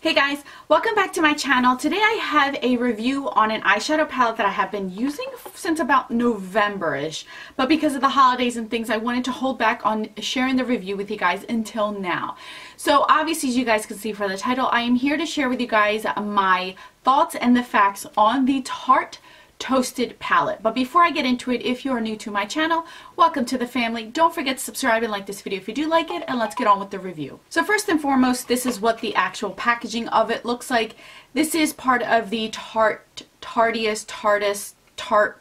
Hey guys, welcome back to my channel. Today I have a review on an eyeshadow palette that I have been using since about November-ish, but because of the holidays and things I wanted to hold back on sharing the review with you guys until now. So obviously, as you guys can see from the title, I am here to share with you guys my thoughts and the facts on the Tarte Toasted palette. But before I get into it, if you are new to my channel, welcome to the family. Don't forget to subscribe and like this video if you do like it, and let's get on with the review. So first and foremost, this is what the actual packaging of it looks like. This is part of the Tarte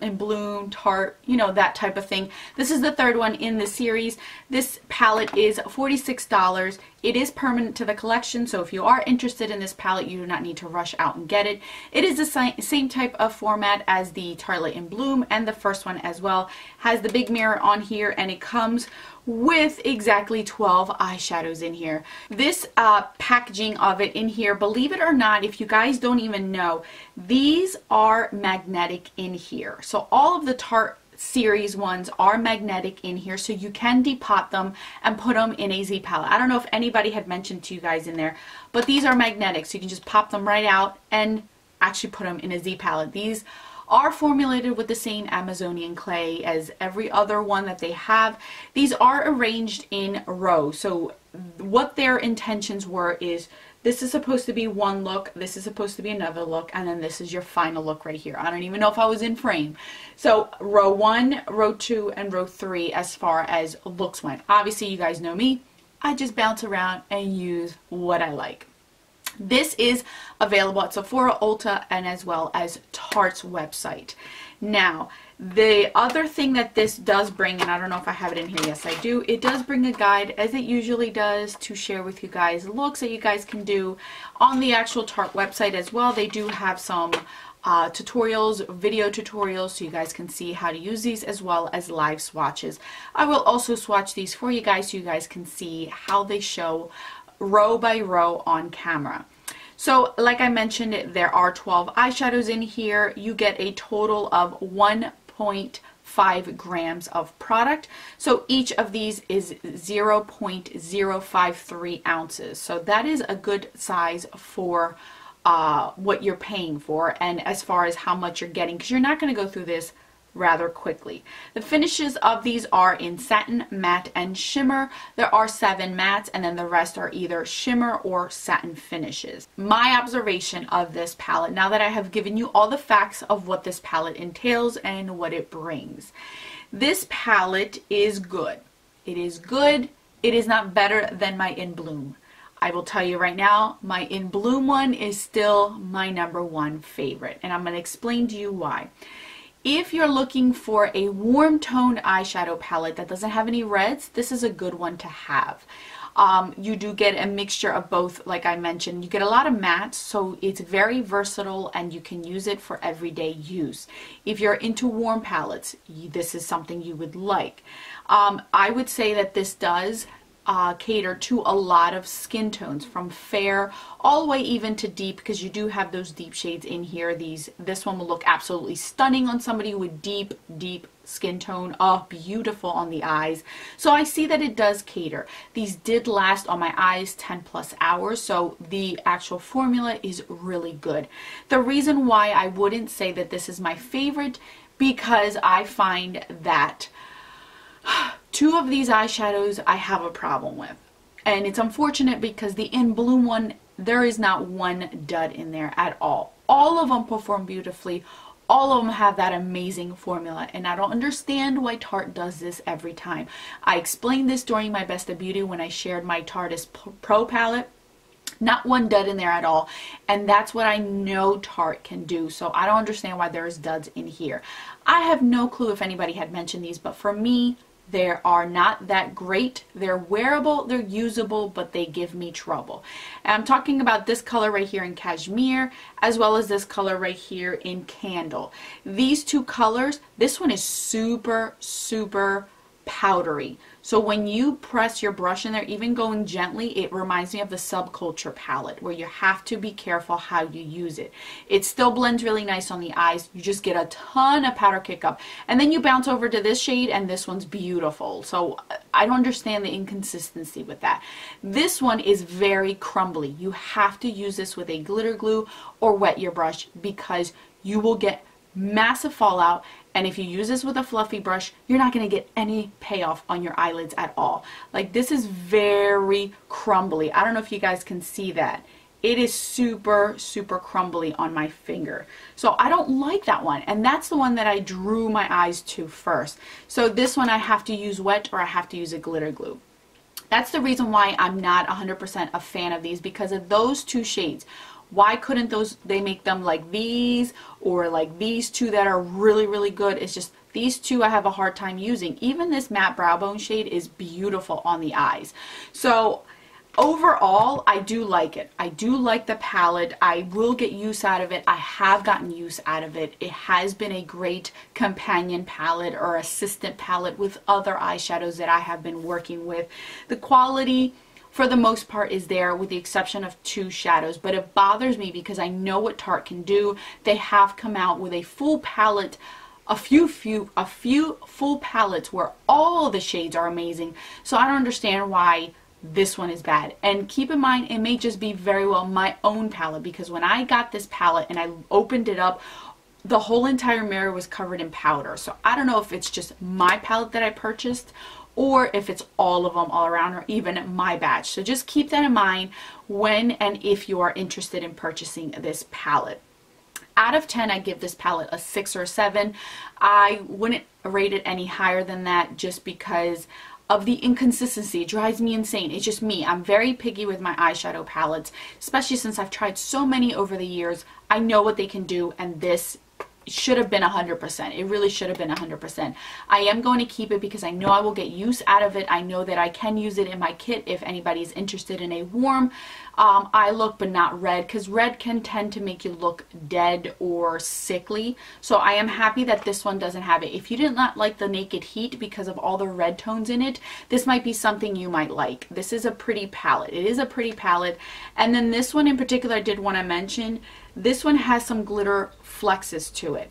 and Bloom, Tarte, you know, that type of thing. This is the third one in the series. This palette is $46. It is permanent to the collection, so if you are interested in this palette, you do not need to rush out and get it. It is the same type of format as the Tarte and Bloom, and the first one as well. Has the big mirror on here, and it comes with exactly 12 eyeshadows in here. This packaging of it in here, believe it or not, if you guys don't even know, these are magnetic in here. So all of the Tarte series ones are magnetic in here, so you can depot them and put them in a Z palette. I don't know if anybody had mentioned to you guys in there, but these are magnetic, so you can just pop them right out and actually put them in a Z palette. These are formulated with the same Amazonian clay as every other one that they have. These are arranged in rows, so what their intentions were is this is supposed to be one look, this is supposed to be another look, and then this is your final look right here. I don't even know if I was in frame. So row 1, row 2, and row 3 as far as looks went. Obviously, you guys know me. I just bounce around and use what I like. This is available at Sephora, Ulta, and as well as Tarte's website. Now, the other thing that this does bring, and I don't know if I have it in here, yes I do, it does bring a guide, as it usually does, to share with you guys looks that you guys can do on the actual Tarte website as well. They do have some tutorials, video tutorials, so you guys can see how to use these, as well as live swatches. I will also swatch these for you guys so you guys can see how they show row by row on camera. So like I mentioned, there are 12 eyeshadows in here. You get a total of 1.5 grams of product. So each of these is 0.053 ounces. So that is a good size for what you're paying for, and as far as how much you're getting, because you're not going to go through this rather quickly. The finishes of these are in satin, matte, and shimmer. There are 7 mattes, and then the rest are either shimmer or satin finishes. My observation of this palette, now that I have given you all the facts of what this palette entails and what it brings, this palette is good. It is good. It is not better than my In Bloom. I will tell you right now, my In Bloom one is still my #1 favorite, and I'm going to explain to you why. If you're looking for a warm toned eyeshadow palette that doesn't have any reds, this is a good one to have. You do get a mixture of both, like I mentioned. You get a lot of mattes, so it's very versatile and you can use it for everyday use. If you're into warm palettes, this is something you would like. I would say that this does cater to a lot of skin tones, from fair all the way even to deep, because you do have those deep shades in here. This one will look absolutely stunning on somebody with deep skin tone. Oh, beautiful on the eyes. So I see that it does cater. These did last on my eyes 10+ hours, so the actual formula is really good. The reason why I wouldn't say that this is my favorite, because I find that 2 of these eyeshadows I have a problem with, and it's unfortunate because the In Bloom one, there is not one dud in there at all. All of them perform beautifully. All of them have that amazing formula, and I don't understand why Tarte does this every time. I explained this during my Best of Beauty when I shared my Tarte Pro palette. Not one dud in there at all, and that's what I know Tarte can do, so I don't understand why there's duds in here. I have no clue if anybody had mentioned these, but for me, they are not that great. They're wearable, they're usable, but they give me trouble. And I'm talking about this color right here in Cashmere, as well as this color right here in Candle. These 2 colors, this one is super powdery. So when you press your brush in there, even going gently, it reminds me of the Subculture palette where you have to be careful how you use it. It still blends really nice on the eyes. You just get a ton of powder kick up. And then you bounce over to this shade and this one's beautiful. So I don't understand the inconsistency with that. This one is very crumbly. You have to use this with a glitter glue or wet your brush because you will get massive fallout, and if you use this with a fluffy brush, you're not going to get any payoff on your eyelids at all. Like, this is very crumbly. I don't know if you guys can see that. It is super, super crumbly on my finger. So I don't like that one, and that's the one that I drew my eyes to first. So this one I have to use wet or I have to use a glitter glue. That's the reason why I'm not 100% a fan of these, because of those two shades. Why couldn't they make them like these or like these two that are really, really good? It's just these two I have a hard time using. Even this matte brow bone shade is beautiful on the eyes. So overall, I do like it. I do like the palette. I will get use out of it. I have gotten use out of it. It has been a great companion palette or assistant palette with other eyeshadows that I have been working with. The quality, for the most part, is there with the exception of two shadows, but it bothers me because I know what Tarte can do. They have come out with a full palette, a few full palettes where all the shades are amazing. So I don't understand why this one is bad. And keep in mind, it may just be very well my own palette, because when I got this palette and I opened it up, the whole entire mirror was covered in powder. So I don't know if it's just my palette that I purchased or if it's all of them all around, or even my batch. So just keep that in mind when and if you are interested in purchasing this palette. Out of 10, I give this palette a 6 or 7. I wouldn't rate it any higher than that just because of the inconsistency. It drives me insane. It's just me. I'm very picky with my eyeshadow palettes, especially since I've tried so many over the years. I know what they can do, and this should have been 100%. It really should have been 100%. I am going to keep it because I know I will get use out of it. I know that I can use it in my kit if anybody's interested in a warm eye look, but not red, because red can tend to make you look dead or sickly. So I am happy that this one doesn't have it. If you did not like the Naked Heat because of all the red tones in it, this might be something you might like. This is a pretty palette. It is a pretty palette. And then this one in particular I did want to mention. This one has some glitter flexes to it.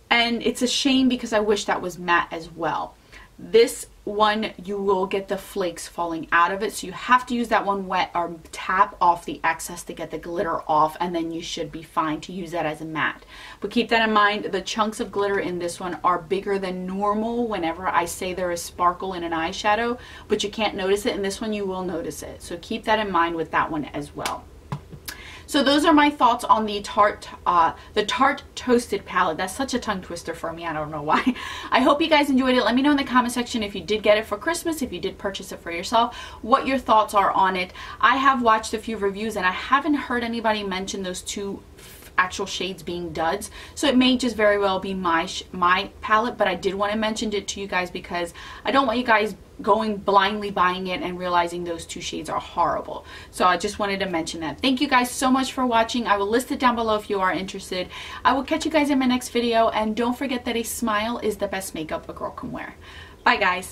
And it's a shame because I wish that was matte as well. This one, you will get the flakes falling out of it, so you have to use that one wet or tap off the excess to get the glitter off, and then you should be fine to use that as a matte. But keep that in mind, the chunks of glitter in this one are bigger than normal whenever I say there is sparkle in an eyeshadow, but you can't notice it. In this one you will notice it, so keep that in mind with that one as well. So those are my thoughts on the Tarte Toasted palette. That's such a tongue twister for me. I don't know why. I hope you guys enjoyed it. Let me know in the comment section if you did get it for Christmas, if you did purchase it for yourself, what your thoughts are on it. I have watched a few reviews and I haven't heard anybody mention those two actual shades being duds, so it may just very well be my palette, but I did want to mention it to you guys because I don't want you guys going blindly buying it and realizing those two shades are horrible. So I just wanted to mention that. Thank you guys so much for watching. I will list it down below if you are interested. I will catch you guys in my next video, and don't forget that a smile is the best makeup a girl can wear. Bye guys.